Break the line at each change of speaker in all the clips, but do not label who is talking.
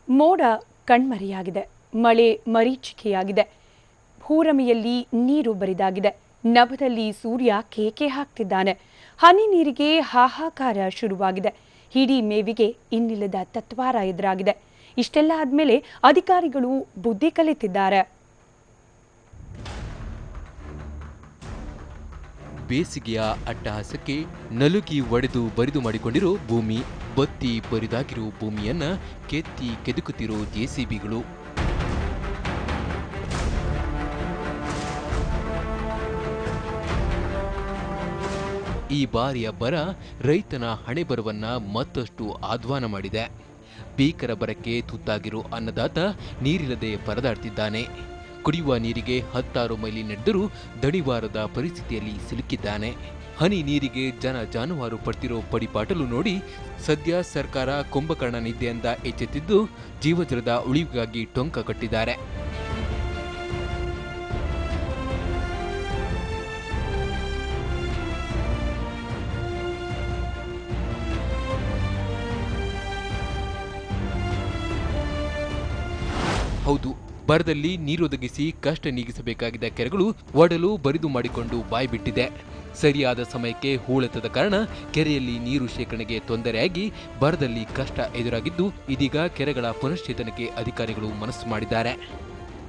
ಮೋಡ ಕಣ್ಮರೆಯಾಗಿದೆ. ಮಳೆ ಮರೀಚಿಕೆಯಾಗಿದೆ. ಹೂರಮೆಯಲ್ಲಿ ನೀರು ಬರಿದಾಗಿದೆ. ನಭದಲ್ಲಿ ಸೂರ್ಯ ಕೇಕೆ ಹಾಕ್ತಿದ್ದಾನೆ. ಹನಿ ನೀರಿಗೆ ಹಾಹಾಕಾರ ಶುರುವಾಗಿದೆ. ಹಿಡಿ ಮೇವಿಗೆ ಇನ್ನಿಲ್ಲದ ತತ್ವಾರ ಎದುರಾಗಿದೆ. ಇಷ್ಟೆಲ್ಲ ಆದ್ಮೇಲೆ ಅಧಿಕಾರಿಗಳು ಬುದ್ಧಿ ಕಲಿತಿದ್ದಾರೆ.
ಬೇಸಿಗೆಯ ಅಟ್ಟಹಾಸಕ್ಕೆ ನಲುಗಿ ಒಡೆದು ಬರಿದು ಮಾಡಿಕೊಂಡಿರೋ ಭೂಮಿ, ಬತ್ತಿ ಬರಿದಾಗಿರೋ ಭೂಮಿಯನ್ನ ಕೆತ್ತಿ ಕೆದಕುತ್ತಿರೋ ಜೆಸಿಬಿಗಳು. ಈ ಬಾರಿಯ ಬರ ರೈತನ ಹಣೆಬರವನ್ನ ಮತ್ತಷ್ಟು ಆಹ್ವಾನ ಮಾಡಿದೆ. ಭೀಕರ ಬರಕ್ಕೆ ತುತ್ತಾಗಿರೋ ಅನ್ನದಾತ ನೀರಿಲ್ಲದೆ ಪರದಾಡ್ತಿದ್ದಾನೆ. ಕುಡಿಯುವ ನೀರಿಗೆ 16 ಮೈಲಿ ನಡೆದರೂ ದಣಿವಾರದ ಪರಿಸ್ಥಿತಿಯಲ್ಲಿ ಸಿಲುಕಿದ್ದಾನೆ. ಹನಿ ನೀರಿಗೆ ಜನ ಜಾನುವಾರು ಪಡ್ತಿರೋ ಪಡಿಪಾಟಲು ನೋಡಿ ಸದ್ಯ ಸರ್ಕಾರ ಕುಂಭಕರ್ಣ ನಿದ್ದೆಯಿಂದ ಎಚ್ಚೆತ್ತಿದ್ದು ಜೀವಜಲದ ಉಳಿವಿಗಾಗಿ ಟೊಂಕ ಕಟ್ಟಿದ್ದಾರೆ. ಹೌದು, ಬರದಲ್ಲಿ ನೀರೊದಗಿಸಿ ಕಷ್ಟ ನೀಗಿಸಬೇಕಾಗಿದ್ದ ಕೆರೆಗಳು ಒಡಲು ಬರಿದು ಮಾಡಿಕೊಂಡು ಬಾಯ್ಬಿಟ್ಟಿದೆ. ಸರಿಯಾದ ಸಮಯಕ್ಕೆ ಹೂಳೆತ್ತದ ಕಾರಣ ಕೆರೆಯಲ್ಲಿ ನೀರು ಶೇಖರಣೆಗೆ ತೊಂದರೆಯಾಗಿ ಬರದಲ್ಲಿ ಕಷ್ಟ ಎದುರಾಗಿದ್ದು ಇದೀಗ ಕೆರೆಗಳ ಪುನಶ್ಚೇತನಕ್ಕೆ ಅಧಿಕಾರಿಗಳು ಮನಸ್ಸು ಮಾಡಿದ್ದಾರೆ.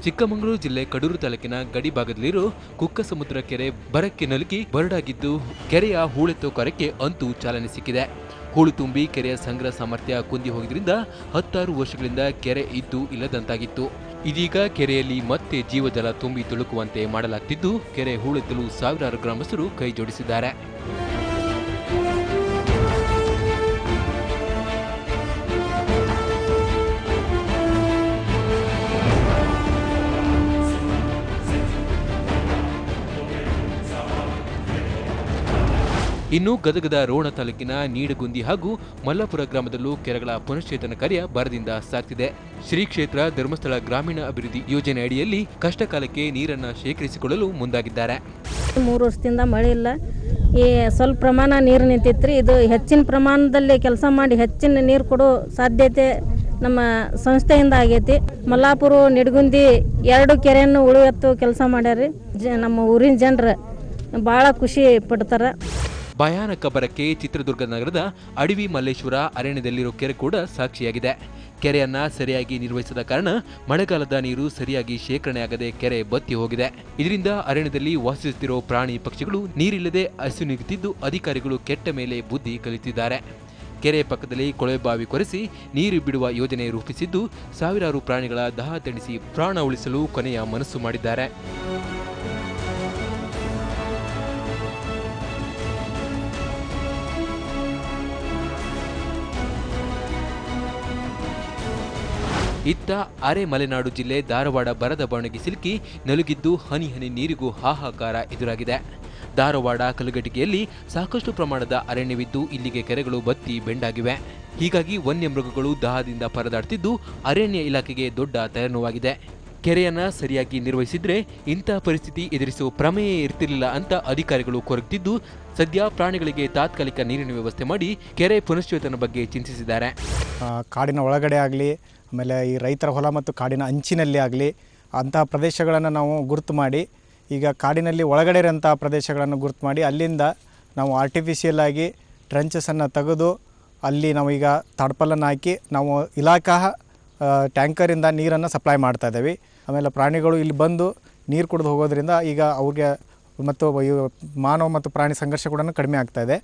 ಚಿಕ್ಕಮಗಳೂರು ಜಿಲ್ಲೆ ಕಡೂರು ತಾಲೂಕಿನ ಗಡಿ ಭಾಗದಲ್ಲಿರೋ ಕುಕ್ಕಸಮುದ್ರ ಕೆರೆ ಬರಕ್ಕೆ ನಲುಗಿ ಬರಡಾಗಿದ್ದು ಕೆರೆಯ ಹೂಳೆತ್ತೋ ಕಾರ್ಯಕ್ಕೆ ಅಂತೂ ಚಾಲನೆ ಸಿಕ್ಕಿದೆ. ಹೂಳು ತುಂಬಿ ಕೆರೆಯ ಸಂಗ್ರಹ ಸಾಮರ್ಥ್ಯ ಕುಂದಿ ಹೋಗಿದ್ರಿಂದ 16 ವರ್ಷಗಳಿಂದ ಕೆರೆ ಇದ್ದು ಇಲ್ಲದಂತಾಗಿತ್ತು. ಇದೀಗ ಕೆರೆಯಲ್ಲಿ ಮತ್ತೆ ಜೀವಜಲ ತುಂಬಿ ತುಳುಕುವಂತೆ ಮಾಡಲಾಗ್ತಿದ್ದು ಕೆರೆ ಹೂಳೆತ್ತಲು ಸಾವಿರಾರು ಗ್ರಾಮಸ್ಥರು ಕೈ ಜೋಡಿಸಿದ್ದಾರೆ. ಇನ್ನು ಗದಗದ ರೋಣ ತಾಲೂಕಿನ ನೀಡಗುಂದಿ ಹಾಗೂ ಮಲ್ಲಾಪುರ ಗ್ರಾಮದಲ್ಲೂ ಕೆರೆಗಳ ಪುನಶ್ಚೇತನ ಕಾರ್ಯ ಬರದಿಂದ ಸಾಗ್ತಿದೆ. ಶ್ರೀ ಕ್ಷೇತ್ರ ಧರ್ಮಸ್ಥಳ ಗ್ರಾಮೀಣ ಅಭಿವೃದ್ಧಿ ಯೋಜನೆ ಅಡಿಯಲ್ಲಿ ಕಷ್ಟಕಾಲಕ್ಕೆ ನೀರನ್ನು ಶೇಖರಿಸಿಕೊಳ್ಳಲು ಮುಂದಾಗಿದ್ದಾರೆ.
3 ವರ್ಷದಿಂದ ಮಳೆ ಇಲ್ಲ. ಈ ಸ್ವಲ್ಪ ಪ್ರಮಾಣ ನೀರು ನಿಂತಿತ್ತು. ಇದು ಹೆಚ್ಚಿನ ಪ್ರಮಾಣದಲ್ಲಿ ಕೆಲಸ ಮಾಡಿ ಹೆಚ್ಚಿನ ನೀರು ಕೊಡೋ ಸಾಧ್ಯತೆ ನಮ್ಮ ಸಂಸ್ಥೆಯಿಂದ ಆಗೈತಿ. ಮಲ್ಲಾಪುರ ನಿಡಗುಂದಿ 2 ಕೆರೆಯನ್ನು ಉಳಿಯತ್ತು ಕೆಲಸ ಮಾಡ್ಯಾರಿ. ನಮ್ಮ ಊರಿನ ಜನರು ಭಾಳ ಖುಷಿ ಪಡ್ತಾರೆ.
ಭಯಾನಕ ಬರಕ್ಕೆ ಚಿತ್ರದುರ್ಗ ನಗರದ ಅಡವಿ ಮಲ್ಲೇಶ್ವರ ಅರಣ್ಯದಲ್ಲಿರೋ ಕೆರೆ ಕೂಡ ಸಾಕ್ಷಿಯಾಗಿದೆ. ಕೆರೆಯನ್ನ ಸರಿಯಾಗಿ ನಿರ್ವಹಿಸದ ಕಾರಣ ಮಳೆಗಾಲದ ನೀರು ಸರಿಯಾಗಿ ಶೇಖರಣೆಯಾಗದೆ ಕೆರೆ ಬತ್ತಿ ಹೋಗಿದೆ. ಇದರಿಂದ ಅರಣ್ಯದಲ್ಲಿ ವಾಸಿಸುತ್ತಿರೋ ಪ್ರಾಣಿ ಪಕ್ಷಿಗಳು ನೀರಿಲ್ಲದೆ ಹಸಿಯುತ್ತಿದ್ದು ಅಧಿಕಾರಿಗಳು ಕೆಟ್ಟ ಮೇಲೆ ಬುದ್ಧಿ ಕಲಿತಿದ್ದಾರೆ. ಕೆರೆ ಪಕ್ಕದಲ್ಲಿ ಕೊಳವೆಬಾವಿ ಕೊರೆಸಿ ನೀರು ಬಿಡುವ ಯೋಜನೆ ರೂಪಿಸಿದ್ದು ಸಾವಿರಾರು ಪ್ರಾಣಿಗಳ ದಾಹ ತಣಿಸಿ ಪ್ರಾಣ ಉಳಿಸಲು ಕೊನೆಯ ಮನಸ್ಸು ಮಾಡಿದ್ದಾರೆ. ಇತ್ತ ಅರೆ ಮಲೆನಾಡು ಜಿಲ್ಲೆ ಧಾರವಾಡ ಬರದ ಬವಣೆಗೆ ಸಿಲುಕಿ ನಲುಗಿದ್ದು ಹನಿ ಹನಿ ನೀರಿಗೂ ಹಾಹಾಕಾರ ಎದುರಾಗಿದೆ. ಧಾರವಾಡ ಕಲಘಟಗಿಯಲ್ಲಿ ಸಾಕಷ್ಟು ಪ್ರಮಾಣದ ಅರಣ್ಯವಿದ್ದು ಇಲ್ಲಿಗೆ ಕೆರೆಗಳು ಬತ್ತಿ ಬೆಂಡಾಗಿವೆ. ಹೀಗಾಗಿ ವನ್ಯಮೃಗಗಳು ದಾಹದಿಂದ ಪರದಾಡ್ತಿದ್ದು ಅರಣ್ಯ ಇಲಾಖೆಗೆ ದೊಡ್ಡ ತಲೆನೋವಾಗಿದೆ. ಕೆರೆಯನ್ನ ಸರಿಯಾಗಿ ನಿರ್ವಹಿಸಿದ್ರೆ ಇಂಥ ಪರಿಸ್ಥಿತಿ ಎದುರಿಸುವ ಪ್ರಮೇಯ ಇರ್ತಿರಲಿಲ್ಲ ಅಂತ ಅಧಿಕಾರಿಗಳು ಕೊರಗ್ತಿದ್ದು ಸದ್ಯ ಪ್ರಾಣಿಗಳಿಗೆ ತಾತ್ಕಾಲಿಕ ನೀರಿನ ವ್ಯವಸ್ಥೆ ಮಾಡಿ ಕೆರೆ ಪುನಶ್ಚೇತನ ಬಗ್ಗೆ ಚಿಂತಿಸಿದ್ದಾರೆ.
ಕಾಡಿನ ಒಳಗಡೆ ಆಗಲಿ, ಆಮೇಲೆ ಈ ರೈತರ ಹೊಲ ಮತ್ತು ಕಾಡಿನ ಅಂಚಿನಲ್ಲಿ ಆಗಲಿ ಅಂತಹ ಪ್ರದೇಶಗಳನ್ನು ನಾವು ಗುರುತು ಮಾಡಿ, ಈಗ ಕಾಡಿನಲ್ಲಿ ಒಳಗಡೆ ಇರೋಂಥ ಪ್ರದೇಶಗಳನ್ನು ಗುರುತು ಮಾಡಿ ಅಲ್ಲಿಂದ ನಾವು ಆರ್ಟಿಫಿಷಿಯಲ್ ಆಗಿ ಟ್ರೆಂಚಸನ್ನು ತೆಗೆದು ಅಲ್ಲಿ ನಾವು ಈಗ ತಡ್ಪಲನ್ನು ಹಾಕಿ ನಾವು ಇಲಾಖಾ ಟ್ಯಾಂಕರಿಂದ ನೀರನ್ನು ಸಪ್ಲೈ ಮಾಡ್ತಾ ಇದ್ದೀವಿ. ಆಮೇಲೆ ಪ್ರಾಣಿಗಳು ಇಲ್ಲಿ ಬಂದು ನೀರು ಕುಡಿದು ಹೋಗೋದ್ರಿಂದ ಈಗ ಅವ್ರಿಗೆ ಮತ್ತು ಮಾನವ ಮತ್ತು ಪ್ರಾಣಿ ಸಂಘರ್ಷ ಕೂಡ ಕಡಿಮೆ ಆಗ್ತಾ ಇದೆ.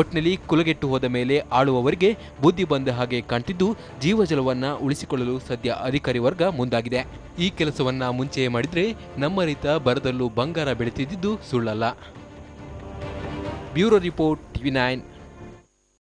ಒಟ್ಟಿನಲ್ಲಿ ಕುಲಗೆಟ್ಟು ಹೋದ ಮೇಲೆ ಆಳುವವರಿಗೆ ಬುದ್ಧಿ ಬಂದ ಹಾಗೆ ಕಾಣ್ತಿದ್ದು ಜೀವಜಲವನ್ನ ಉಳಿಸಿಕೊಳ್ಳಲು ಸದ್ಯ ಅಧಿಕಾರಿ ವರ್ಗ ಮುಂದಾಗಿದೆ. ಈ ಕೆಲಸವನ್ನ ಮುಂಚೆಯೇ ಮಾಡಿದ್ರೆ ನಮ್ಮ ರೈತ ಬರದಲ್ಲೂ ಬಂಗಾರ ಬೆಳೆತಿದ್ದು ಸುಳ್ಳಲ್ಲ. Bureau report TV9